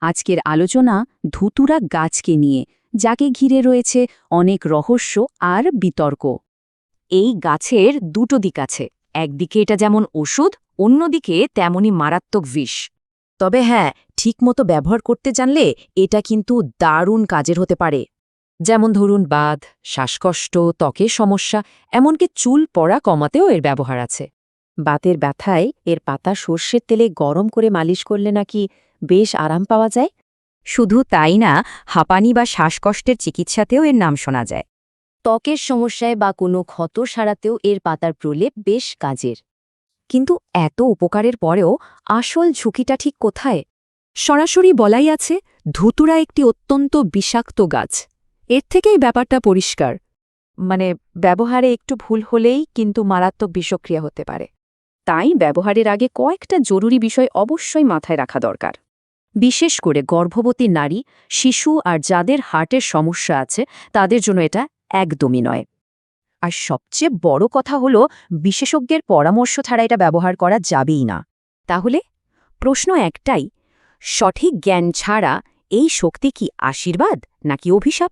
আজকের আলোচনা ধুতুরা গাছকে নিয়ে, যাকে ঘিরে রয়েছে অনেক রহস্য আর বিতর্ক। এই গাছের দুটো দিক আছে, একদিকে এটা যেমন ওষুধ, অন্যদিকে তেমনি মারাত্মক বিষ। তবে হ্যাঁ, ঠিকমতো ব্যবহার করতে জানলে এটা কিন্তু দারুণ কাজের হতে পারে। যেমন ধরুন বাত, শ্বাসকষ্ট, ত্বকের সমস্যা, এমনকি চুল পড়া কমাতেও এর ব্যবহার আছে। বাতের ব্যথায় এর পাতা সর্ষের তেলে গরম করে মালিশ করলে নাকি বেশ আরাম পাওয়া যায়। শুধু তাই না, হাঁপানি বা শ্বাসকষ্টের চিকিৎসাতেও এর নাম শোনা যায়। ত্বকের সমস্যায় বা কোনো ক্ষত সারাতেও এর পাতার প্রলেপ বেশ কাজের। কিন্তু এত উপকারের পরেও আসল ঝুঁকিটা ঠিক কোথায়? সরাসরি বলাই আছে, ধুতুরা একটি অত্যন্ত বিষাক্ত গাছ। এর থেকেই ব্যাপারটা পরিষ্কার। মানে ব্যবহারে একটু ভুল হলেই কিন্তু মারাত্মক বিষক্রিয়া হতে পারে। তাই ব্যবহারের আগে কয়েকটা জরুরি বিষয় অবশ্যই মাথায় রাখা দরকার। বিশেষ করে গর্ভবতী নারী, শিশু আর যাদের হার্টের সমস্যা আছে তাদের জন্য এটা একদমই নয়। আর সবচেয়ে বড় কথা হলো, বিশেষজ্ঞের পরামর্শ ছাড়া এটা ব্যবহার করা যাবেই না। তাহলে প্রশ্ন একটাই, সঠিক জ্ঞান ছাড়া এই শক্তি কি আশীর্বাদ নাকি অভিশাপ?